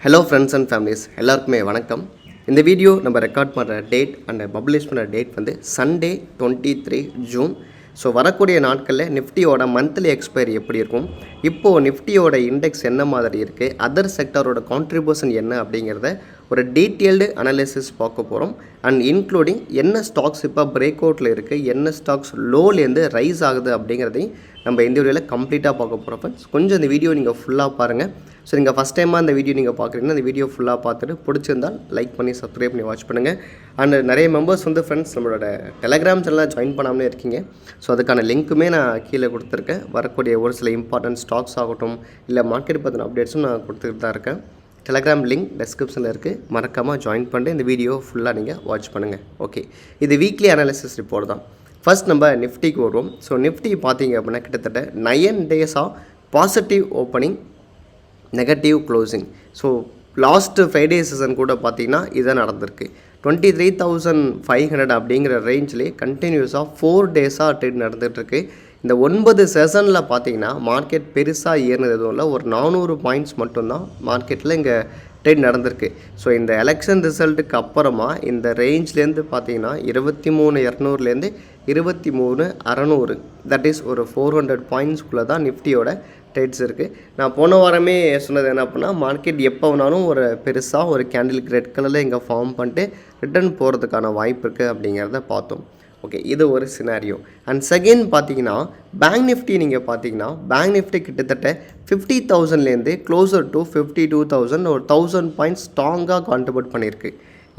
Hello friends and families எல்லாருக்குமே வணக்கம். இந்த வீடியோ நம்ம ரெக்கார்ட் பண்ணுற டேட் அண்ட் பப்ளிஷ் பண்ணுற டேட் வந்து சண்டே 23 ஜூன். ஸோ வரக்கூடிய நாட்களில் நிஃப்டியோட மந்த்லி எக்ஸ்பைரி எப்படி இருக்கும், இப்போது நிஃப்டியோட இண்டெக்ஸ் என்ன மாதிரி இருக்குது, அதர் செக்டரோட கான்ட்ரிபியூஷன் என்ன அப்படிங்கிறத ஒரு டீட்டெயில்டு அனாலிசிஸ் பார்க்க போகிறோம். அண்ட் இன்க்ளூடிங் என்ன ஸ்டாக்ஸ் இப்போ பிரேக் அவுட்டில் இருக்குது, என்ன ஸ்டாக்ஸ் லோலேருந்து ரைஸ் ஆகுது அப்படிங்கிறதையும் நம்ம இந்த வீடியோவில் கம்ப்ளீட்டாக பார்க்க போகிறோம் ஃப்ரெண்ட்ஸ். கொஞ்சம் இந்த வீடியோ நீங்கள் ஃபுல்லாக பாருங்கள். ஸோ நீங்கள் ஃபஸ்ட் டைமாக இந்த வீடியோ நீங்கள் பார்க்குறீங்கன்னா இந்த வீடியோ ஃபுல்லாக பார்த்துட்டு பிடிச்சிருந்தால் லைக் பண்ணி சப்ஸ்கிரைப் பண்ணி வாட்ச் பண்ணுங்கள். அண்ட் நிறைய மெம்பர்ஸ் வந்து ஃப்ரெண்ட்ஸ் நம்மளோட டெலகிராம் சேனலில் ஜாயின் பண்ணாமலே இருக்கீங்க. ஸோ அதுக்கான லிங்க்குமே நான் கீழே கொடுத்துருக்கேன். வரக்கூடிய ஒரு சில இம்பார்ட்டன்ட் ஸ்டாக்ஸ் ஆகட்டும் இல்லை மார்க்கெட் பற்றின அப்டேட்ஸும் நான் கொடுத்துக்கிட்டு தான் இருக்கேன். டெலகிராம் லிங்க் டிஸ்கிரிப்ஷனில் இருக்குது, மறக்காமல் ஜாயின் பண்ணிட்டு இந்த வீடியோ ஃபுல்லாக நீங்கள் வாட்ச் பண்ணுங்கள். ஓகே, இது வீக்லி அனாலிசிஸ் ரிப்போர்ட் தான். ஃபர்ஸ்ட் நம்ம நிஃப்டிக்கு வருவோம். ஸோ நிஃப்டி பார்த்தீங்க அப்படின்னா கிட்டத்தட்ட 9 டேஸாக positive opening, negative closing. So last Friday season கூட பார்த்திங்கன்னா இதான் நடந்திருக்கு. 23,500 அப்படிங்கிற ரேஞ்சிலே கண்டினியூஸாக 4 டேஸாக ட்ரேட் நடந்துகிட்ருக்கு. இந்த 9 செஷனில் பார்த்திங்கன்னா மார்க்கெட் பெருசாக ஏறினது எதுவும் இல்லை, ஒரு 400 பாயிண்ட்ஸ் மட்டும்தான் மார்க்கெட்டில் இங்கே ட்ரேட் நடந்திருக்கு. ஸோ இந்த எலெக்ஷன் ரிசல்ட்டுக்கு அப்புறமா இந்த ரேஞ்ச்லேருந்து பார்த்தீங்கன்னா 23,200லேருந்து 23,600, தட் இஸ் ஒரு 400 பாயிண்ட்ஸ்குள்ளே தான் நிஃப்டியோட ட்ரேட்ஸ் இருக்குது. நான் போன வாரமே சொன்னது என்ன அப்படின்னா, மார்க்கெட் எப்போ வேணாலும் ஒரு பெருசாக ஒரு கேண்டில் ரெட் கலரில் இங்கே ஃபார்ம் பண்ணிட்டு ரிட்டர்ன் போகிறதுக்கான வாய்ப்பு இருக்குது அப்படிங்கிறத பார்த்தோம். ஓகே, இது ஒரு சினாரியோ. அண்ட் செகண்ட் பார்த்தீங்கன்னா பேங்க் நிஃப்டி நீங்கள் பார்த்தீங்கன்னா பேங்க் நிஃப்டி கிட்டத்தட்ட 50,000லேருந்து க்ளோசர் டு 52,000 ஒரு 1000 பாயிண்ட்ஸ் ஸ்ட்ராங்காக கான்ட்ரிபியூட் பண்ணியிருக்கு.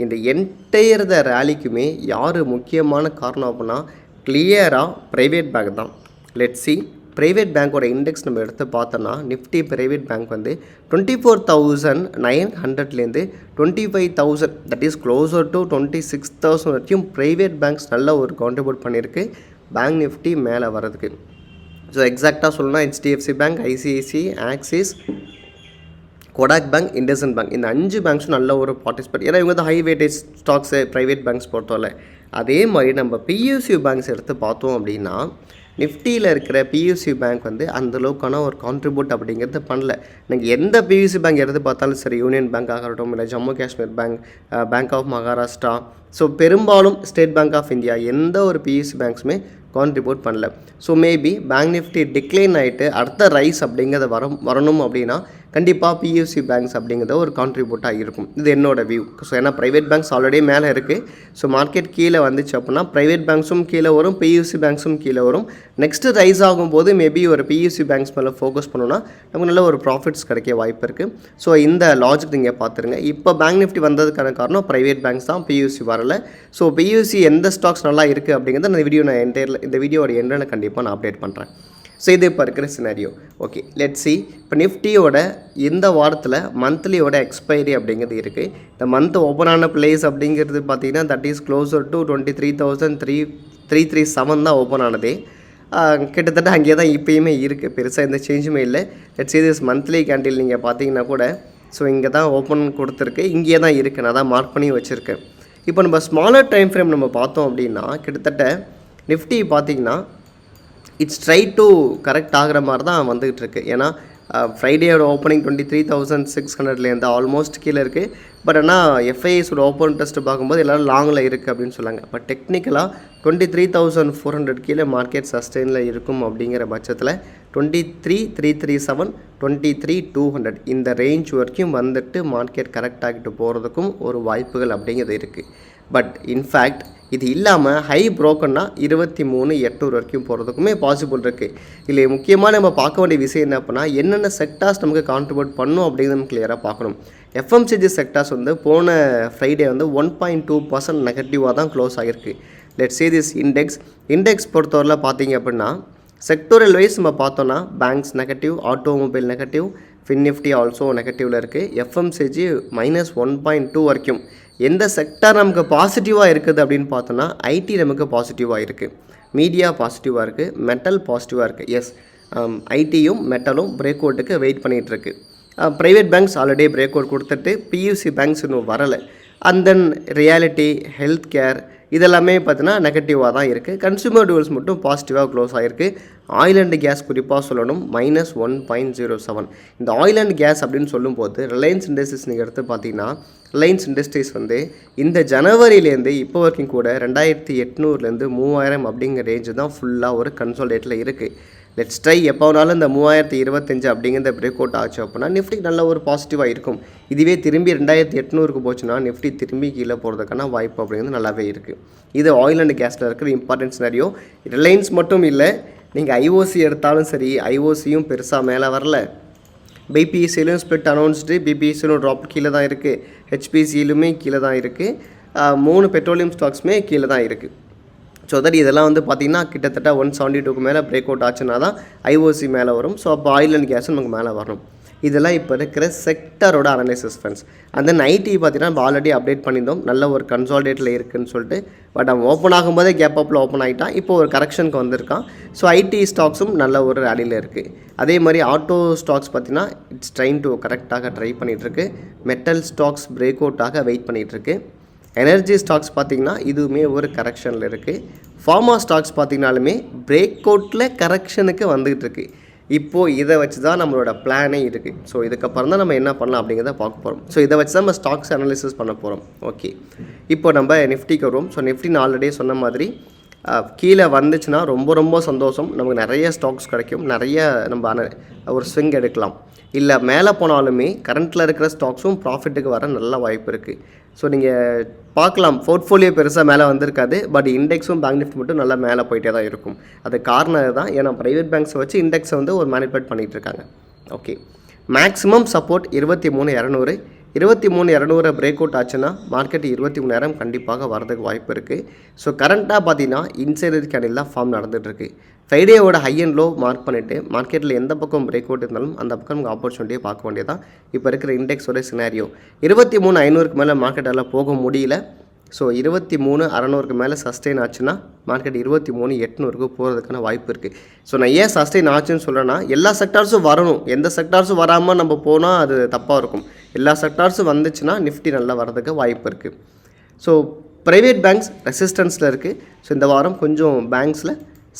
இந்த என்டையர் ரேலிக்குமே யார் முக்கியமான காரணம் அப்படின்னா கிளியராக ப்ரைவேட் பேங்க் தான். லெட்ஸ் சி, ப்ரைவேட் பேங்க்கோட இண்டெக்ஸ் நம்ம எடுத்து பார்த்தோன்னா நிஃப்டி ப்ரைவேட் பேங்க் வந்து 24,900லேருந்து 25,000, தட் இஸ் க்ளோசர் டு 26,000 வரைக்கும் ப்ரைவேட் பேங்க்ஸ் நல்ல ஒரு கான்ட்ரிபியூட் பண்ணியிருக்கு பேங்க் நிஃப்டி மேலே வர்றதுக்கு. ஸோ எக்ஸாக்டாக சொல்லணும்னா HDFC bank, ICIC, Axis, Kotak bank, IndusInd bank, இந்த 5 பேங்க்ஸும் நல்ல ஒரு பார்ட்டிசிபேட். ஏன்னா இவங்க தான் high weightage stocks private banks பொறுத்தவரை. அதே மாதிரி நம்ம பியூசி பேங்க்ஸ் எடுத்து பார்த்தோம் அப்படின்னா நிஃப்டியில் இருக்கிற பியூசி பேங்க் வந்து அந்தளவுக்கான ஒரு கான்ட்ரிபியூட் அப்படிங்கிறது பண்ணல. நீங்கள் எந்த பியூசி பேங்க் எடுத்து பார்த்தாலும் சரி, யூனியன் பேங்க் ஆகட்டும் இல்லை Jammu Kashmir bank, bank of Maharashtra, so பெரும்பாலும் ஸ்டேட் பேங்க் ஆஃப் இந்தியா, எந்த ஒரு பியூசி பேங்க்ஸுமே கான்ட்ரிபியூட் பண்ணல. So maybe bank nifty decline ஆகிட்டு அடுத்த ரைஸ் அப்படிங்கிறத வரணும் அப்படின்னா கண்டிப்பாக பியூசி பேங்க்ஸ் அப்படிங்கிறத ஒரு கான்ட்ரிபியூட்டாக இருக்கும். இது என்னோடய வியூ. ஸோ ஏன்னா ப்ரைவேட் பேங்க்ஸ் ஆல்ரெடி மேலே இருக்குது. ஸோ மார்க்கெட் கீழே வந்துச்சு அப்படின்னா ப்ரைவேட் பேங்க்ஸும் கீழே வரும், பியூசி பேங்க்ஸும் கீழே வரும். நெக்ஸ்ட்டு ரைஸ் ஆகும்போது மேபி ஒரு பியூசி பேங்க்ஸ் மேலே ஃபோக்கஸ் பண்ணோன்னா நமக்கு நல்ல ஒரு ப்ராஃபிட்ஸ் கிடைக்க வாய்ப்பு இருக்குது. ஸோ இந்த லாஜிக் நீங்கள் பார்த்துருங்க. இப்போ பேங்க் நிஃப்டி வந்ததுக்கான காரணம் ப்ரைவேட் பேங்க்ஸ் தான், பியூசி வரல. ஸோ பியூசி எந்த ஸ்டாக்ஸ் நல்லா இருக்குது அப்படிங்கிறத இந்த வீடியோட எண்டில் கண்டிப்பாக நான் அப்டேட் பண்ணுறேன். ஸோ இது இப்போ இருக்கிற சினாரியோ. Okay, let's see. இப்போ நிஃப்டியோட இந்த வாரத்தில் மந்த்லியோட எக்ஸ்பைரி அப்படிங்கிறது இருக்குது. இந்த மந்த் ஓப்பன் ஆன பிளேஸ் அப்படிங்கிறது பார்த்தீங்கன்னா தட் இஸ் க்ளோசர் டு 23,337 தான் ஓப்பன் ஆனதே. கிட்டத்தட்ட அங்கே தான் இப்போயுமே இருக்குது, பெருசாக எந்த சேஞ்சுமே இல்லை. Let's see this monthly candle நீங்கள் பார்த்தீங்கன்னா கூட ஸோ இங்கே தான் ஓப்பன் கொடுத்துருக்கு, இங்கே தான் இருக்குது, நான் தான் மார்க் பண்ணி வச்சுருக்கேன். இப்போ நம்ம ஸ்மாலர் டைம் ஃப்ரேம் நம்ம பார்த்தோம் அப்படின்னா கிட்டத்தட்ட நிஃப்டி பார்த்திங்கன்னா இட்ஸ் ட்ரை டு கரெக்ட் ஆகிற மாதிரி தான் வந்துகிட்டு இருக்குது. ஏன்னா ஃப்ரைடேயோட ஓப்பனிங் 23,600லேருந்து ஆல்மோஸ்ட் கீழே இருக்குது. பட் ஆனால் எஃப்ஐஎஸோட ஓப்பன் டெஸ்ட் பார்க்கும்போது எல்லோரும் லாங்கில் இருக்குது அப்படின்னு சொல்லாங்க. பட் டெக்னிக்கலாக 23,400 கீழே மார்க்கெட் சஸ்டெயினில் இருக்கும் அப்படிங்கிற பட்சத்தில் 23,337, 23,200 இந்த ரேஞ்ச் வரைக்கும் வந்துட்டு மார்க்கெட் கரெக்ட் ஆகிட்டு போகிறதுக்கும் ஒரு வாய்ப்புகள் அப்படிங்கிறது இருக்குது. பட் இன்ஃபேக்ட் இது இல்லாமல் ஹை ப்ரோக்கன்னா 23,800 வரைக்கும் போகிறதுக்குமே பாசிபிள் இருக்குது. இல்லை முக்கியமாக நம்ம பார்க்க வேண்டிய விஷயம் என்ன அப்படின்னா என்னென்ன செக்டார்ஸ் நமக்கு கான்ட்ரிபியூட் பண்ணும் அப்படிங்கிறது கிளியராக பார்க்கணும். எஃப்எம்சிஜி செக்டார்ஸ் வந்து போன ஃப்ரைடே வந்து 1.2% நெகட்டிவாக தான் க்ளோஸ் ஆகிருக்கு. லெட்ஸ் சே திஸ் இண்டெக்ஸ் பொறுத்தவரையில் பார்த்தீங்க அப்படின்னா செக்டோரல் வைஸ் நம்ம பார்த்தோன்னா banks negative, automobile negative, fin nifty also நெகட்டிவில் இருக்குது. எஃப்எம்சிஜி -1.2 வரைக்கும். எந்த செக்டார் நமக்கு பாசிட்டிவாக இருக்குது அப்படின்னு பார்த்தோன்னா ஐடி நமக்கு பாசிட்டிவாக இருக்குது, மீடியா பாசிட்டிவாக இருக்குது, மெட்டல் பாசிட்டிவாக இருக்குது. எஸ், ஐடியும் மெட்டலும் பிரேக் அவுட்டுக்கு வெயிட் பண்ணிகிட்ருக்கு. Private banks already break out கொடுத்துட்டு பியூசி பேங்க்ஸ் இன்னும் வரலை. And then reality, health care இதெல்லாமே பார்த்தீங்கன்னா நெகட்டிவாக தான் இருக்குது. கன்சூமர் டியூரல்ஸ் மட்டும் பாசிட்டிவாக க்ளோஸ் ஆகிருக்கு. ஆயில் அண்ட் கேஸ் குறிப்பாக சொல்லணும் -1.07. இந்த ஆயில் அண்ட் கேஸ் அப்படின்னு சொல்லும்போது ரிலையன்ஸ் இண்டஸ்ட்ரீஸ் நீங்கள் எடுத்து பார்த்தீங்கன்னா ரிலையன்ஸ் இண்டஸ்ட்ரீஸ் வந்து இந்த ஜனவரியிலேருந்து இப்போ வரைக்கும் கூட 2800லேருந்து 3000 அப்படிங்கிற ரேஞ்சு தான் ஃபுல்லாக ஒரு கன்சாலிடேட்டில் இருக்குது. லெட்ஸ் ட்ரை எப்போ வேணாலும் இந்த 3025 அப்படிங்கிற பிரேக் அவுட் ஆச்சு அப்படின்னா நிஃப்டி நல்ல ஒரு பாசிட்டிவாக இருக்கும். இதுவே திரும்பி 2800க்கு போச்சுன்னா நிஃப்டி திரும்பி கீழே போகிறதுக்கான வாய்ப்பு அப்படிங்கிறது நல்லாவே இருக்குது. இது ஆயில் அண்ட் கேஸில் இருக்கிற இம்பார்ட்டன்ட் சினாரியோ. ரிலையன்ஸ் மட்டும் இல்லை, நீங்கள் ஐஓசி எடுத்தாலும் சரி, ஐஓசியும் பெருசாக மேலே வரல. பிபிசியிலும் ஸ்பிளிட் அனௌன்ஸ்டு, பிபிசியிலும் ட்ராப் கீழே தான் இருக்குது. ஹெச்பிசியிலுமே கீழே தான் இருக்குது. 3 பெட்ரோலியம் ஸ்டாக்ஸுமே கீழே தான் இருக்குது. ஸோ தட் இதெல்லாம் வந்து பார்த்திங்கன்னா கிட்டத்தட்ட 172க்கு மேலே பிரேக் அவுட் ஆச்சுன்னா தான் ஐஓசி மேலே வரும். ஸோ அப்போ ஆயில் அண்ட் கேஸும் நமக்கு மேலே வரணும். இதெல்லாம் இப்போ இருக்கிற செக்டரோட analysis friends. And then IT பார்த்தீங்கன்னா நம்ம ஆல்ரெடி அப்டேட் பண்ணியிருந்தோம், நல்ல ஒரு கன்சாலிடேட்டில் இருக்குதுன்னு சொல்லிட்டு. பட் அவன் ஓப்பன் ஆகும்போதே கேப் அப்பில் ஓப்பன் ஆகிட்டான், இப்போ ஒரு கரெக்ஷனுக்கு வந்திருக்கான். ஸோ ஐடி ஸ்டாக்ஸும் நல்ல ஒரு ரேலியில் இருக்குது. அதே மாதிரி ஆட்டோ ஸ்டாக்ஸ் பார்த்திங்கன்னா இட்ஸ் ட்ரைன் டு கரெக்டாக ட்ரை பண்ணிகிட்ருக்கு. மெட்டல் ஸ்டாக்ஸ் பிரேக் அவுட்டாக வெயிட் பண்ணிகிட்ருக்கு. எனர்ஜி ஸ்டாக்ஸ் பார்த்திங்கன்னா இதுவுமே ஒரு கரெக்ஷனில் இருக்குது. ஃபார்மா ஸ்டாக்ஸ் பார்த்திங்கனாலுமே பிரேக் அவுட்டில் கரெக்ஷனுக்கு வந்துகிட்டு இருக்குது. இப்போது இதை வச்சு தான் நம்மளோட பிளானே இருக்குது. ஸோ இதுக்கப்புறம் தான் நம்ம என்ன பண்ணலாம் அப்படிங்கிறத பார்க்க போகிறோம். ஸோ இதை வச்சு தான் நம்ம ஸ்டாக்ஸ் அனாலிசிஸ் பண்ண போகிறோம். ஓகே, இப்போ நம்ம நிஃப்டிக்கு வருவோம். ஸோ நிஃப்டி நான் ஆல்ரெடி சொன்ன மாதிரி கீழே வந்துச்சுன்னா ரொம்ப ரொம்ப சந்தோஷம். நமக்கு நிறைய ஸ்டாக்ஸ் கிடைக்கும், நிறைய நம்ம ஒரு ஸ்விங் எடுக்கலாம். இல்லை மேலே போனாலுமே கரண்ட்டில் இருக்கிற ஸ்டாக்ஸும் ப்ராஃபிட்டுக்கு வர நல்ல வாய்ப்பு இருக்குது. ஸோ நீங்கள் பார்க்கலாம், போர்ட்ஃபோலியோ பெருசாக மேலே வந்திருக்காது, பட் இண்டெக்ஸும் பேங்க் நிஃப்டி மட்டும் நல்லா மேலே போயிட்டே தான் இருக்கும். அது காரணம் தான், ஏன்னா ப்ரைவேட் பேங்க்ஸை வச்சு இண்டெக்ஸை வந்து ஒரு மேனிபுலேட் பண்ணிகிட்டு இருக்காங்க. Okay, maximum support 23,200. 23,200 break out ஆச்சுன்னா மார்க்கெட் 23,000 கண்டிப்பாக வரதுக்கு வாய்ப்பு இருக்குது. ஸோ கரண்ட்டாக பார்த்தீங்கன்னா இன்சைடர் கேண்டில் தான் ஃபார்ம் நடந்துகிட்ருக்கு. ஃப்ரைடேவோட ஹை அண்ட் லோ மார்க் பண்ணிவிட்டு மார்க்கெட்டில் எந்த பக்கம் பிரேக் அவுட் இருந்தாலும் அந்த பக்கம் நமக்கு ஆப்பர்ச்சுனிட்டியை பார்க்க வேண்டியதான் இப்போ இருக்கிற இண்டெக்ஸோட சினாரியோ. 23,500க்கு மேலே மார்க்கெட்டால் போக முடியல. ஸோ 23,600க்கு மேலே சஸ்டெயின் ஆச்சுன்னா மார்க்கெட் 23,800க்கு போகிறதுக்கான வாய்ப்பு இருக்குது. ஸோ நான் ஏன் சஸ்டெயின் ஆச்சுன்னு சொல்கிறேன்னா, எல்லா செக்டார்ஸும் வரணும், எந்த செக்டார்ஸும் வராமல் நம்ம போனால் அது தப்பாக இருக்கும். எல்லா செக்டார்ஸும் வந்துச்சுன்னா நிஃப்டி நல்லா வரதுக்கு வாய்ப்பு இருக்குது. ஸோ ப்ரைவேட் பேங்க்ஸ் ரெசிஸ்டன்ஸில் இருக்குது. ஸோ இந்த வாரம் கொஞ்சம் பேங்க்ஸில்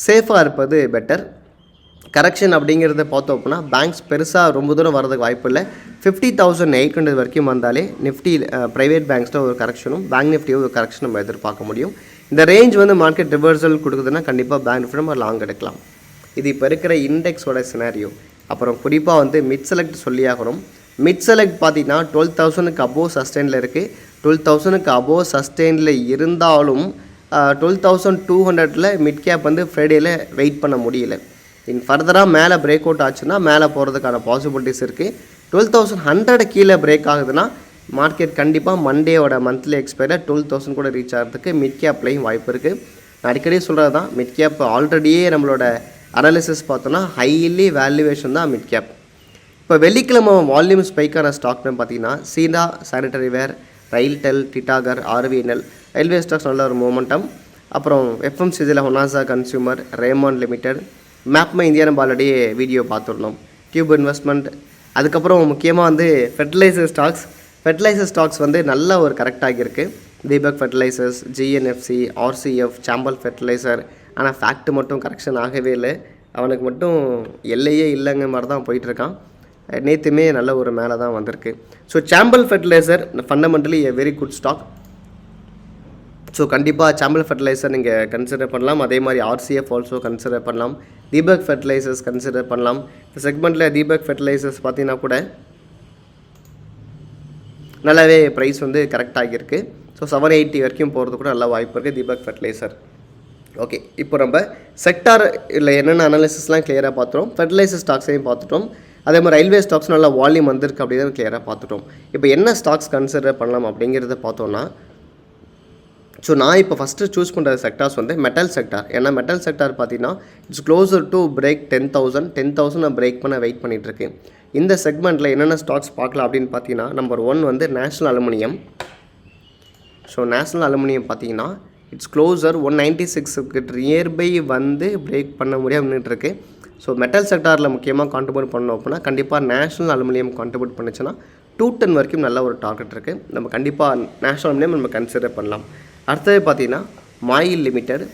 சேஃபாக இருப்பது பெட்டர். கரெக்ஷன் அப்படிங்கிறத பார்த்தோம் அப்படின்னா பேங்க்ஸ் பெருசாக ரொம்ப தூரம் வரதுக்கு வாய்ப்பு இல்லை. 50,800 வரைக்கும் வந்தாலே நிஃப்டி ப்ரைவேட் பேங்க்ஸில் ஒரு கரெக்ஷனும் பேங்க் நிஃப்டியும் ஒரு கரெக்ஷன் நம்ம எதிர்பார்க்க முடியும். இந்த ரேஞ்ச் வந்து மார்க்கெட் ரிவர்சல் கொடுக்குதுன்னா கண்டிப்பாக பேங்க் நிஃப்டி நம்ம லாங் எடுக்கலாம். இது இப்போ இருக்கிற இண்டெக்ஸோட சினாரியோ. அப்புறம் குறிப்பாக வந்து மிட் செலக்ட் சொல்லியாகணும். மிட் செலக்ட் பார்த்தீங்கன்னா 12,000க்கு அபோவ் சஸ்டெயினில் இருக்குது. 12,000க்கு அபோவ் சஸ்டெயினில் இருந்தாலும் 12,200ல் மிட் கேப் வந்து ஃப்ரைடேயில் வெயிட் பண்ண முடியல. ஃபர்தராக மேலே பிரேக் அவுட் ஆச்சுன்னா மேலே போகிறதுக்கான பாசிபிலிட்டிஸ் இருக்குது. 12,100 கீழே பிரேக் ஆகுதுன்னா மார்க்கெட் கண்டிப்பாக மண்டேயோட மந்த்லி எக்ஸ்பைரில் 12,000 கூட ரீச் ஆகிறதுக்கு மிட் கேப்லையும் வாய்ப்பு இருக்குது. நான் அடிக்கடி சொல்கிறது தான், மிட் கேப் ஆல்ரெடியே நம்மளோட அனாலிசிஸ் பார்த்தோன்னா ஹைலி வேல்யூவேஷன் தான் மிட் கேப். இப்போ வெள்ளிக்கிழமை வால்யூம் ஸ்பைக்கான ஸ்டாக்னு பார்த்தீங்கன்னா சீனா sanitaryware, RailTel, Titagarh, RVNL, railway stocks நல்ல ஒரு மூமெண்டம். அப்புறம் எஃப்எம்சிஜியில் Honasa consumer, Raymond limited, MapmyIndia நம்ம ஆல்ரெடி வீடியோ பார்த்துடணும், டியூப் இன்வெஸ்ட்மெண்ட். அதுக்கப்புறம் முக்கியமாக வந்து ஃபெர்டிலைசர் ஸ்டாக்ஸ் வந்து நல்ல ஒரு கரெக்டாக இருக்குது. தீபக் ஃபெர்டிலைசர்ஸ், ஜிஎன்எஃப்சி, ஆர்சிஎஃப், சாம்பல் ஃபெர்டிலைசர். ஆனால் ஃபேக்ட் மட்டும் கரெக்ஷன் ஆகவே இல்லை, அவனுக்கு மட்டும் எல்லையே இல்லைங்க மாதிரி தான் போயிட்டுருக்கான். நேற்றுமே நல்ல ஒரு மேலே தான் வந்திருக்கு. So Chambal fertiliser fundamentally a very good stock. So கண்டிப்பாக சாம்பல் ஃபெர்டிலைசர் நீங்கள் கன்சிடர் பண்ணலாம். அதே மாதிரி ஆர்சிஎஃப் ஆல்சோ கன்சிடர் பண்ணலாம். தீபக் ஃபெர்டிலைசர்ஸ் கன்சிடர் பண்ணலாம். இந்த செக்மெண்ட்டில் தீபக் ஃபெர்டிலைசர்ஸ் பார்த்தீங்கன்னா கூட நல்லாவே ப்ரைஸ் வந்து கரெக்டாக இருக்குது. ஸோ 780 வரைக்கும் போகிறது கூட நல்ல வாய்ப்பு இருக்குது தீபக் ஃபெர்டிலைசர். ஓகே, இப்போ நம்ம செக்டார் இல்லை என்னென்ன அனாலிசிஸ்லாம் கிளியராக பார்த்துட்டோம். ஃபெர்டிலைசர் ஸ்டாக்ஸையும் பார்த்துட்டோம். அதே மாதிரி ரயில்வே ஸ்டாக்ஸ் நல்லா வால்யூம் வந்திருக்கு அப்படிங்கிறத கிளியராக பார்த்துட்டோம். இப்போ என்ன ஸ்டாக்ஸ் கன்சிடர் பண்ணலாம் அப்படிங்கிறத பார்த்தோன்னா, ஸோ நான் இப்போ ஃபஸ்ட்டு சூஸ் பண்ணுற செக்டார்ஸ் வந்து மெட்டல் செக்டார். ஏன்னா மெட்டல் செக்டார் பார்த்தீங்கன்னா it's closer to break 10,000 break பண்ண வெயிட் பண்ணிகிட்ருக்கு. இந்த செக்மெண்ட்டில் என்னென்ன ஸ்டாக்ஸ் பார்க்கலாம் அப்படின்னு பார்த்தீங்கன்னா, நம்பர் 1 வந்து national aluminium. So national aluminium பார்த்தீங்கன்னா இட்ஸ் க்ளோசர் 196க்கு நியர்பை வந்து பிரேக் பண்ண முடியாமல் இருக்கு. ஸோ மெட்டல் செக்டாரில் முக்கியமாக கான்ட்ரிபியூட் பண்ணோம் அப்படின்னா கண்டிப்பாக நேஷ்னல் அலுமினியம் கான்ட்ரிபியூட் பண்ணிச்சுன்னா 210 வரைக்கும் நல்ல ஒரு டார்கெட் இருக்குது. நம்ம கண்டிப்பாக நேஷனல் நேம் நம்ம கன்சிடர் பண்ணலாம். அடுத்தது பார்த்தீங்கன்னா மாயில் லிமிடெட்.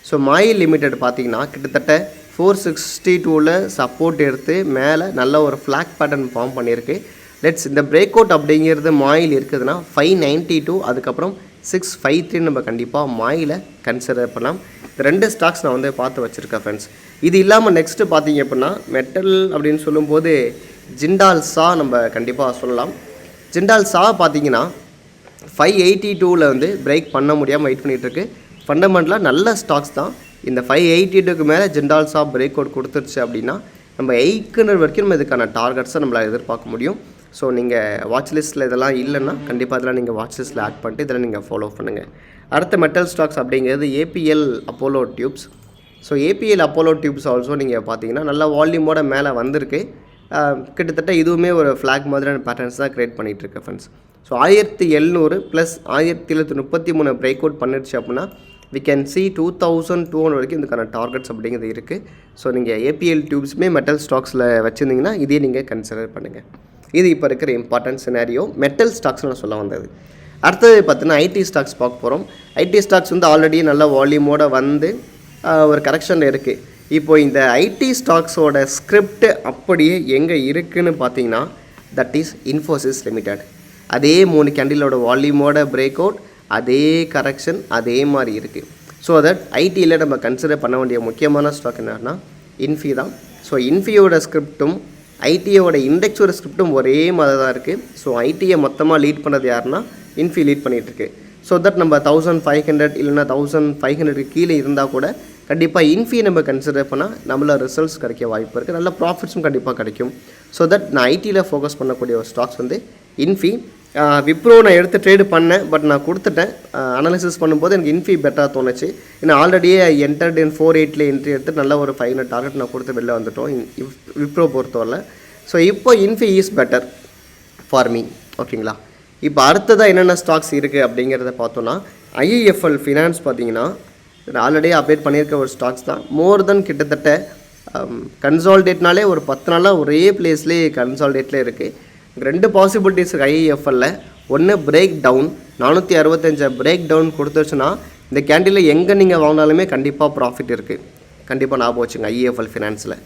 ஸோ மாயில் லிமிடெட் பார்த்தீங்கன்னா கிட்டத்தட்ட 462ல் சப்போர்ட் எடுத்து மேலே நல்ல ஒரு ஃப்ளாக் பேட்டர்ன் ஃபார்ம் பண்ணியிருக்கு. லெட்ஸ் இந்த பிரேக் அவுட் அப்படிங்கிறது மாயில் இருக்குதுன்னா 592 அதுக்கப்புறம் 653 நம்ம கண்டிப்பாக மாயில் கன்சிடர் பண்ணலாம். இந்த 2 ஸ்டாக்ஸ் நான் வந்து பார்த்து வச்சுருக்கேன் ஃப்ரெண்ட்ஸ். இது இல்லாமல் நெக்ஸ்ட்டு பார்த்தீங்க அப்படின்னா மெட்டல் அப்படின்னு சொல்லும்போது ஜிண்டால் சா நம்ம கண்டிப்பாக சொல்லலாம். ஜிண்டால் சா பார்த்தீங்கன்னா 582ல் வந்து பிரேக் பண்ண முடியாமல் வெயிட் பண்ணிகிட்ருக்கு. ஃபண்டமெண்டலாக நல்ல ஸ்டாக்ஸ் தான். இந்த 582க்கு மேலே ஜிண்டால் சா பிரேக் அவுட் கொடுத்துருச்சு அப்படின்னா நம்ம 800 வரைக்கும் நம்ம இதுக்கான டார்கெட்ஸை நம்மளால் எதிர்பார்க்க முடியும். ஸோ நீங்கள் வாட்ச் லிஸ்ட்டில் இதெல்லாம் இல்லைன்னா கண்டிப்பாக இதெல்லாம் நீங்கள் வாட்ச் லிஸ்ட்டில் ஆட் பண்ணிட்டு இதெல்லாம் நீங்கள் ஃபாலோ பண்ணுங்கள். அடுத்த மெட்டல் ஸ்டாக்ஸ் அப்படிங்கிறது APL Apollo tubes. So APL Apollo tubes also நீங்கள் பார்த்தீங்கன்னா நல்ல வால்யூமோட மேலே வந்திருக்கு. கிட்டத்தட்ட இதுவுமே ஒரு ஃப்ளாக் மாதிரியான பேட்டர்ன்ஸ் தான் க்ரியேட் பண்ணிகிட்ருக்கு friends. So 1700 plus 1733 break out பண்ணிடுச்சு அப்படின்னா we can see 2200 வரைக்கும் இதுக்கான டார்கெட்ஸ் அப்படிங்கிறது இருக்குது. ஸோ நீங்கள் ஏபிஎல் டியூப்ஸுமே மெட்டல் ஸ்டாக்ஸில் வச்சுருந்தீங்கன்னா இதே நீங்கள் கன்சிடர் பண்ணுங்கள். இது இப்போ இருக்கிற இம்பார்ட்டன்ட் சினாரியோ மெட்டல் ஸ்டாக்ஸ் நான் சொல்ல வந்தது. அடுத்தது பார்த்தீங்கன்னா ஐடி ஸ்டாக்ஸ் பார்க்க போகிறோம். ஐடி ஸ்டாக்ஸ் வந்து ஆல்ரெடி நல்ல வால்யூமோடு வந்து ஒரு கரெக்ஷனில் இருக்குது. இப்போ இந்த ஐடி ஸ்டாக்ஸோட ஸ்கிரிப்ட் அப்படியே எங்கே இருக்குதுன்னு பார்த்தீங்கன்னா தட் இஸ் இன்ஃபோசிஸ் லிமிடெட். அதே 3 கேண்டிலோட வால்யூமோட பிரேக் அவுட், அதே கரெக்ஷன், அதே மாதிரி இருக்குது. ஸோ தட் ஐடியில் நம்ம கன்சிடர் பண்ண வேண்டிய முக்கியமான ஸ்டாக் என்னன்னா இன்ஃபி தான். ஸோ இன்ஃபியோட ஸ்கிரிப்டும் ஐடியோட இண்டெக்ஸோட ஸ்கிரிப்டும் ஒரே மாதிரி தான் இருக்குது. ஸோ ஐடியை மொத்தமாக லீட் பண்ணது யாருன்னா இன்ஃபி லீட் பண்ணிகிட்ருக்கு. ஸோ தட் நம்ம 1500 இல்லைன்னா 1500 கீழே இருந்தால் கூட கண்டிப்பாக இன்ஃபியை நம்ம கன்சிடர் பண்ணால் நம்மள ரிசல்ட்ஸ் கிடைக்க வாய்ப்பு இருக்குது. நல்ல ப்ராஃபிட்ஸும் கண்டிப்பாக கிடைக்கும். ஸோ தட் நான் ஐடியில் ஃபோக்கஸ் பண்ணக்கூடிய ஒரு ஸ்டாக்ஸ் வந்து இன்ஃபி. விப்ரோ நான் எடுத்து ட்ரேடு பண்ணேன், பட் நான் கொடுத்துட்டேன். அனாலிசிஸ் பண்ணும்போது எனக்கு இன்ஃபி பெட்டராக தோணுச்சு. ஏன்னா ஆல்ரெடியே என்டர்ட் இன் 48 என்ட்ரி எடுத்து நல்ல ஒரு 500 டார்கெட் நான் கொடுத்து வெளில வந்துட்டோம் விப்ரோ பொறுத்தவரை. ஸோ இப்போ Infy is better for me. ஓகேங்களா. இப்போ அடுத்ததாக என்னென்ன ஸ்டாக்ஸ் இருக்குது அப்படிங்கிறத பார்த்தோன்னா ஐஐஎஃப்எல் ஃபினான்ஸ் பார்த்தீங்கன்னா ஆல்ரெடி அப்டேட் பண்ணியிருக்க ஒரு ஸ்டாக்ஸ் தான். மோர் தென் கிட்டத்தட்ட கன்சால்டேட்னாலே ஒரு 10 நாளாக ஒரே பிளேஸ்லேயே கன்சால்டேட்லேயே இருக்குது. 2 பாசிபிலிட்டிஸ் ஐஐஎஃப்எல்ல. ஒன்று பிரேக் டவுன் 465 பிரேக் டவுன் கொடுத்துருச்சுன்னா இந்த கேண்டிலில் எங்கே நீங்கள் வாங்கினாலுமே கண்டிப்பாக ப்ராஃபிட் இருக்குது. கண்டிப்பாக ஞாபகம் வச்சுங்க ஐஏஎஃப்எல் ஃபினான்ஸில்.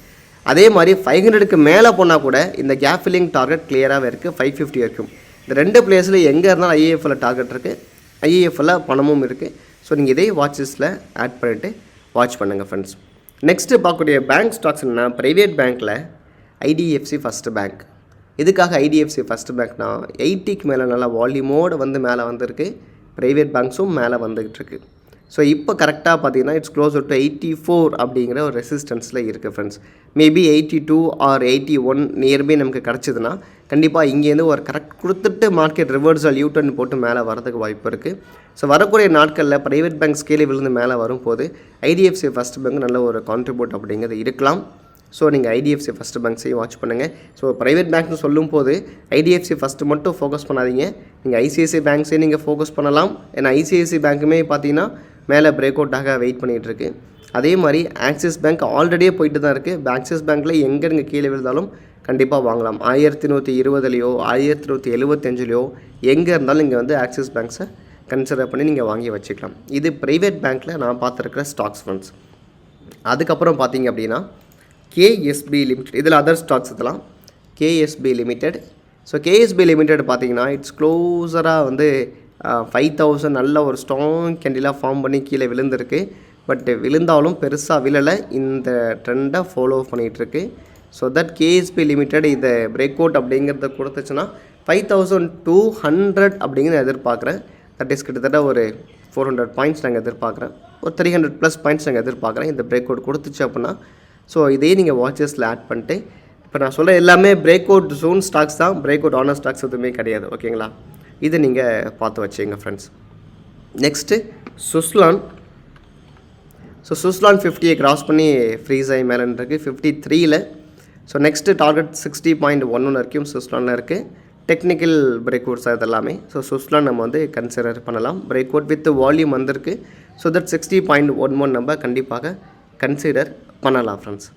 அதே மாதிரி 500க்கு மேலே போனால் கூட இந்த கேப் ஃபில்லிங் டார்கெட் கிளியராகவே இருக்குது. 550 வரைக்கும் இந்த 2 பிளேஸில் எங்கே இருந்தாலும் ஐஏஎஃப்எல் டார்கெட் இருக்குது, ஐஏஎஃப்எல்ல பணமும் இருக்குது. ஸோ நீங்கள் இதே வாட்சஸில் ஆட் பண்ணிவிட்டு வாட்ச் பண்ணுங்கள் ஃப்ரெண்ட்ஸ். நெக்ஸ்ட்டு பார்க்கக்கூடிய பேங்க் ஸ்டாக்ஸ் என்ன, ப்ரைவேட் பேங்க்கில் ஐடிஎஃப்சி ஃபஸ்ட்டு பேங்க். இதுக்காக ஐடிஎஃப்சி ஃபஸ்ட்டு பேங்க்னா 80க்கு மேலே நல்லா வால்யூமோடு வந்து மேலே வந்திருக்கு. ப்ரைவேட் பேங்க்ஸும் மேலே வந்துக்கிட்டு இருக்குது. ஸோ இப்போ கரெக்டாக பார்த்தீங்கன்னா இட்ஸ் க்ளோசர் டு 84 அப்படிங்கிற ஒரு ரெசிஸ்டன்ஸில் இருக்குது ஃப்ரெண்ட்ஸ். மேபி 82 ஆர் 81 நியர்பை நமக்கு கிடச்சிதுன்னா கண்டிப்பாக இங்கேருந்து ஒரு கரெக்ட் கொடுத்துட்டு மார்க்கெட் ரிவர்சல் யூட்டர்ன் போட்டு மேலே வரதுக்கு வாய்ப்பு இருக்குது. ஸோ வரக்கூடிய நாட்களில் ப்ரைவேட் பேங்க் ஸ்கேலே விழுந்து மேலே வரும்போது ஐடிஎஃப்சி ஃபஸ்ட் பேங்க் நல்ல ஒரு கான்ட்ரிபியூட் அப்படிங்கிறது இருக்கலாம். ஸோ நீங்கள் ஐடிஎஃப்சி ஃபஸ்ட்டு பேங்க்ஸையும் வாட்ச் பண்ணுங்கள். ஸோ ப்ரைவேட் பேங்க்னு சொல்லும் போது ஐடிஎஃப்சி ஃபஸ்ட்டு மட்டும் ஃபோக்கஸ் பண்ணாதீங்க. நீங்கள் ஐசிஐசிஐ பேங்க்ஸையும் நீங்கள் ஃபோக்கஸ் பண்ணலாம். ஏன்னா ஐசிஐசிஐ பேங்க்குமே பார்த்தீங்கன்னா மேலே பிரேக் அவுட்டாக வெயிட் பண்ணிகிட்ருக்கு. அதே மாதிரி ஆக்சிஸ் பேங்க் ஆல்ரெடியே போயிட்டு தான் இருக்குது. ஆக்சிஸ் பேங்க்கில் எங்கே நீங்கள் கீழே விழுந்தாலும் கண்டிப்பாக வாங்கலாம். 1120லையோ 1175லையோ எங்கே இருந்தாலும் நீங்கள் வந்து ஆக்சிஸ் பேங்க்ஸை கன்சிடர் பண்ணி நீங்கள் வாங்கி வச்சுக்கலாம். இது ப்ரைவேட் பேங்க்கில் நான் பார்த்துருக்கிற ஸ்டாக்ஸ் ஃபண்ட்ஸ். அதுக்கப்புறம் பார்த்தீங்க அப்படின்னா கேஎஸ்பி லிமிடெட், இதில் அதர் ஸ்டாக்ஸ் இதெல்லாம் KSP limited. So KSP limited பார்த்தீங்கன்னா இட்ஸ் க்ளோஸராக வந்து 5000 நல்ல ஒரு ஸ்ட்ராங் கேண்டிலாக ஃபார்ம் பண்ணி கீழே விழுந்திருக்கு. பட் விழுந்தாலும் பெருசாக விழலை, இந்த ட்ரெண்டை ஃபாலோ பண்ணிகிட்ருக்கு. ஸோ தட் கேஎஸ்பி லிமிடெட் இதை பிரேக் அவுட் அப்படிங்கிறத கொடுத்துச்சுன்னா 5200 அப்படிங்கிறத எதிர்பார்க்குறேன். தட் இஸ் கிட்டத்தட்ட ஒரு 400 பாயிண்ட்ஸ் நாங்கள் எதிர்பார்க்குறேன். ஒரு 300+ பாயிண்ட்ஸ் நாங்கள் எதிர்பார்க்குறேன் இந்த பிரேக் அவுட் கொடுத்துச்சு அப்படின்னா. ஸோ இதே நீங்கள் வாட்சஸில் ஆட் பண்ணிட்டு, இப்போ நான் சொல்ல எல்லாமே பிரேக் அவுட் ஜோன் ஸ்டாக்ஸ் தான், பிரேக் அவுட் ஆனர் ஸ்டாக்ஸ் எதுவுமே கிடையாது. ஓகேங்களா. இது நீங்கள் பார்த்து வச்சுங்க friends. Next Suzlon. So Suzlon 50 cross பண்ணி ஃப்ரீஸ் ஆகி மேலே இருக்குது 53ல். ஸோ நெக்ஸ்ட்டு டார்கெட் 60.11 வரைக்கும் சுஸ்லானில் இருக்குது. டெக்னிக்கல் பிரேக் அவுட்ஸ் அது எல்லாமே. ஸோ சுஸ்லான் நம்ம வந்து கன்சிடர் பண்ணலாம். பிரேக் அவுட் வித் வால்யூம் வந்திருக்கு. ஸோ தட் 60.11 நம்ம கண்டிப்பாக கன்சிடர் பண்ணலாம் ஃப்ரெண்ட்ஸ்.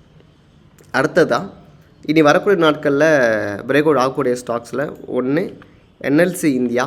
அடுத்ததாக இனி வரக்கூடிய நாட்களில் பிரேக் அவுட் ஆகக்கூடிய ஸ்டாக்ஸில் ஒன்று என்எல்சி இந்தியா.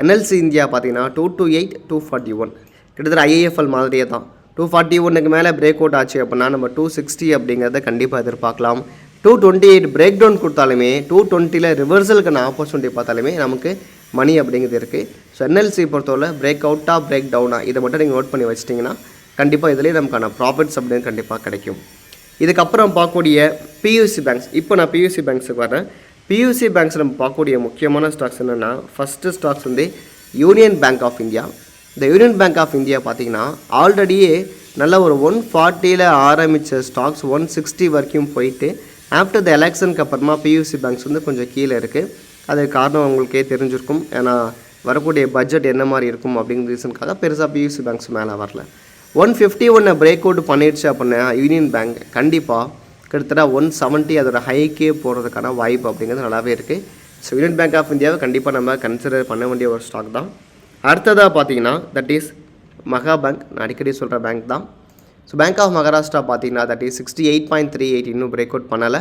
என்எல்சி இந்தியா பார்த்தீங்கன்னா 228, 241 கிட்டத்தட்ட ஐஏஎஃப்எல் மாதிரியே தான். 241க்கு மேலே பிரேக் அவுட் ஆச்சு அப்படின்னா நம்ம 260 அப்படிங்கிறத கண்டிப்பாக எதிர்பார்க்கலாம். 228 பிரேக் டவுன் கொடுத்தாலுமே 220 ரிவர்சலுக்கான ஆப்பர்ச்சுனிட்டி பார்த்தாலுமே நமக்கு மணி அப்படிங்கிறது இருக்குது. ஸோ என்எல்சி பொறுத்தவரை பிரேக் அவுட்டாக பிரேக் டவுனாக இதை மட்டும் நீங்கள் நோட் பண்ணி வச்சிட்டிங்கன்னா கண்டிப்பாக இதிலே நமக்கான ப்ராஃபிட்ஸ் அப்படின்னு கண்டிப்பாக கிடைக்கும். இதுக்கப்புறம் பார்க்கக்கூடிய பியூசி பேங்க்ஸ். இப்போ நான் பியூசி பேங்க்ஸுக்கு வரேன். பியூசி பேங்க்ஸ் நம்ம பார்க்கக்கூடிய முக்கியமான ஸ்டாக்ஸ் என்னென்னா, ஃபஸ்ட்டு ஸ்டாக்ஸ் வந்து யூனியன் பேங்க் ஆஃப் இந்தியா. இந்த யூனியன் பேங்க் ஆஃப் இந்தியா பார்த்திங்கன்னா ஆல்ரெடியே நல்ல ஒரு 140 ஆரம்பித்த ஸ்டாக்ஸ் 160 வரைக்கும் போயிட்டு ஆஃப்டர் த எலெக்ஷனுக்கு அப்புறமா பியூசி பேங்க்ஸ் வந்து கொஞ்சம் கீழே இருக்குது. அதுக்கு காரணம் உங்களுக்கே தெரிஞ்சிருக்கும். ஏன்னா வரக்கூடிய பட்ஜெட் என்ன மாதிரி இருக்கும் அப்படிங்கிற ரீசனுக்காக பெருசாக பியூசி பேங்க்ஸ் மேலே வரல. 151 பிரேக் அவுட் பண்ணிடுச்சு அப்படின்னா யூனியன் பேங்க் கண்டிப்பாக கிட்டத்தட்ட 170 அதோட ஹைக்கே போகிறதுக்கான வாய்ப்பு அப்படிங்கிறது நல்லாவே இருக்குது. ஸோ யூனியன் பேங்க் ஆஃப் இந்தியாவை கண்டிப்பாக நம்ம கன்சிடர் பண்ண வேண்டிய ஒரு ஸ்டாக் தான். அடுத்ததாக பார்த்தீங்கன்னா தட் இஸ் மகா பேங்க். நான் அடிக்கடி சொல்கிற பேங்க் தான். ஸோ பேங்க் ஆஃப் மகாராஷ்டிரா பார்த்தீங்கன்னா தட் இஸ் 68.38 இன்னும் பிரேக் அவுட் பண்ணலை.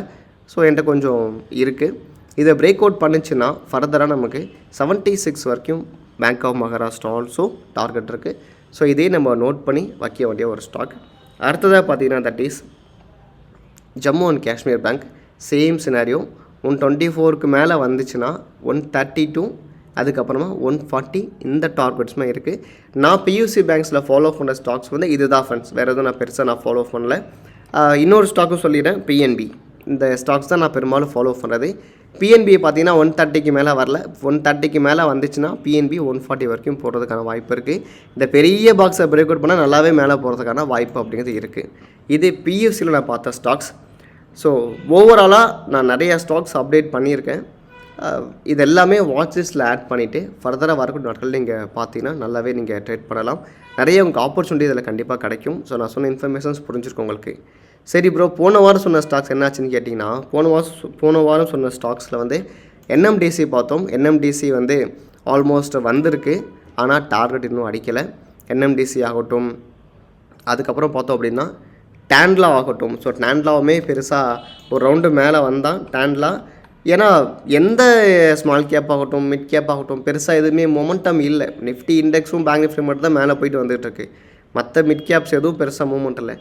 ஸோ என்கிட்ட கொஞ்சம் இருக்குது. இதை பிரேக் அவுட் பண்ணிச்சுன்னா ஃபர்தராக நமக்கு 76 வரைக்கும் bank of Maharashtra also target இருக்குது. ஸோ இதே நம்ம நோட் பண்ணி வைக்க வேண்டிய ஒரு ஸ்டாக். அடுத்ததாக பார்த்தீங்கன்னா that is Jammu and Kashmir bank. Same scenario 124க்கு மேலே வந்துச்சுன்னா 132 அதுக்கப்புறமா 140 இந்த டார்கெட்ஸுமே இருக்குது. நான் பியூசி பேங்க்ஸில் ஃபாலோ பண்ணுற ஸ்டாக்ஸ் வந்து இது தான் ஃப்ரெண்ட்ஸ். வேறு எதுவும் நான் பெருசாக நான் ஃபாலோ பண்ணல. இன்னொரு ஸ்டாக்கும் சொல்லிடுறேன், பிஎன்பி. இந்த ஸ்டாக்ஸ் தான் நான் பெரும்பாலும் ஃபாலோ பண்ணுறது. பிஎன்பி பார்த்தீங்கன்னா 130க்கு மேலே வரல. 130க்கு மேலே வந்துச்சுன்னா பிஎன்பி 140 வரைக்கும் போகிறதுக்கான வாய்ப்பு இருக்குது. இந்த பெரிய பாக்ஸை பிரேக் அவுட் பண்ணால் நல்லாவே மேலே போகிறதுக்கான வாய்ப்பு அப்படிங்கிறது இருக்குது. இது பியூசியில் நான் பார்த்த ஸ்டாக்ஸ். ஸோ ஓவராலாக நான் நிறையா ஸ்டாக்ஸ் அப்டேட் பண்ணியிருக்கேன். இது எல்லாமே வாட்ச் லிஸ்ட்டில் ஆட் பண்ணிவிட்டு ஃபர்தராக வரக்கூடிய நாட்கள் நீங்கள் பார்த்தீங்கன்னா நல்லாவே நீங்கள் ட்ரேட் பண்ணலாம். நிறைய உங்களுக்கு ஆப்பர்ச்சுனிட்டி இதில் கண்டிப்பாக கிடைக்கும். ஸோ நான் சொன்ன இன்ஃபர்மேஷன்ஸ் புரிஞ்சிருக்கோம் உங்களுக்கு. சரி ப்ரோ, போன வாரம் சொன்ன ஸ்டாக்ஸ் என்னாச்சுன்னு கேட்டிங்கன்னா, போன வாரம் சொன்ன ஸ்டாக்ஸில் வந்து என்எம்டிசி பார்த்தோம். என்எம்டிசி வந்து ஆல்மோஸ்ட் வந்திருக்கு, ஆனால் டார்கெட் இன்னும் அடிக்கலை. என்எம்டிசி ஆகட்டும், அதுக்கப்புறம் பார்த்தோம் அப்படின்னா டேண்ட்லா ஆகட்டும். ஸோ டேண்ட்லாவுமே பெருசாக ஒரு ரவுண்டு மேலே வந்தான் டேண்ட்லா. ஏன்னா எந்த ஸ்மால் கேப் ஆகட்டும் மிட் கேப் ஆகட்டும் பெருசாக எதுவுமே மொமெண்டம் இல்லை. நிஃப்டி இண்டெக்ஸும் பேங்க் நிஃப்டி மட்டும் தான் மேலே போயிட்டு வந்துகிட்ருக்கு. மற்ற மிட் கேப்ஸ் எதுவும் பெருசாக மூவ்மெண்ட் இல்லை.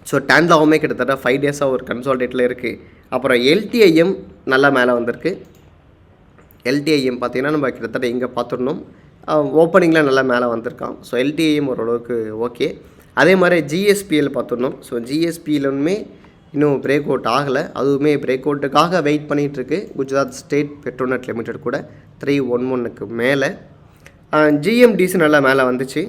ஸோ டேண்ட்லாவுமே கிட்டத்தட்ட 5 டேஸாக ஒரு கன்சால்டேட்டில் இருக்குது. அப்புறம் எல்டிஐஎம் நல்லா மேலே வந்திருக்கு. எல்டிஐஎம் பார்த்திங்கன்னா நம்ம கிட்டத்தட்ட இங்கே பார்த்துடணும், ஓப்பனிங்கில் நல்லா மேலே வந்திருக்கான். ஸோ எல்டிஐஎம் ஓரளவுக்கு ஓகே. அதே மாதிரி ஜிஎஸ்பிஎல் பார்த்துடணும். ஸோ ஜிஎஸ்பிஎல்லுமே இன்னும் பிரேக் அவுட் ஆகலை. அதுவுமே பிரேக் அவுட்டுக்காக வெயிட் பண்ணிகிட்ருக்கு. குஜராத் ஸ்டேட் பெட்ரோநெட் லிமிடெட் கூட 311க்கு மேலே. ஜிஎம்டிசி நல்லா மேலே வந்துச்சு.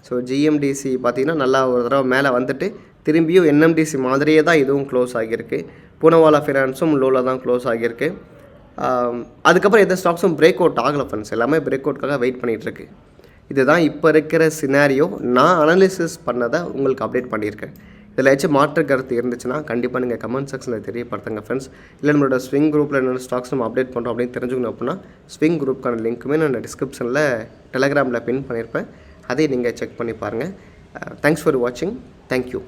ஸோ ஜிஎம்டிசி பார்த்திங்கன்னா நல்லா ஒரு தடவை மேலே வந்துட்டு திரும்பியும் என்எம்டிசி மாதிரியே தான் இதுவும் க்ளோஸ் ஆகியிருக்கு. பூனவாலா ஃபினான்ஸும் லோவில் தான் க்ளோஸ் ஆகியிருக்கு. அதுக்கப்புறம் எந்த ஸ்டாக்ஸும் பிரேக் அவுட் ஆகலை ஃப்ரெண்ட்ஸ். எல்லாமே பிரேக் அவுட்காக வெயிட் பண்ணிகிட்ருக்கு. இதுதான் இப்போ இருக்கிற சினாரியோ. நான் அனலிசிஸ் பண்ணதை உங்களுக்கு அப்டேட் பண்ணியிருக்கேன். இதில் ஏதாச்சும் மாற்று கருத்து இருந்துச்சுன்னா கண்டிப்பாக நீங்கள் கமெண்ட் செக்ஷனில் தெரியப்படுத்துங்க ஃப்ரெண்ட்ஸ். இல்லை நம்மளோட ஸ்விங் குரூப்பில் என்னென்ன ஸ்டாக்ஸ் நம்ம அப்டேட் பண்ணுறோம் அப்படின்னு தெரிஞ்சுக்கணும் அப்படின்னா ஸ்விங் குரூப்புக்கான லிங்க்குமே நான் டிஸ்கிரிப்ஷனில் டெலகிராமில் பின் பண்ணியிருப்பேன். அதையும் நீங்கள் செக் பண்ணி பாருங்கள். தேங்க்ஸ் ஃபார் வாட்சிங். தேங்க்யூ.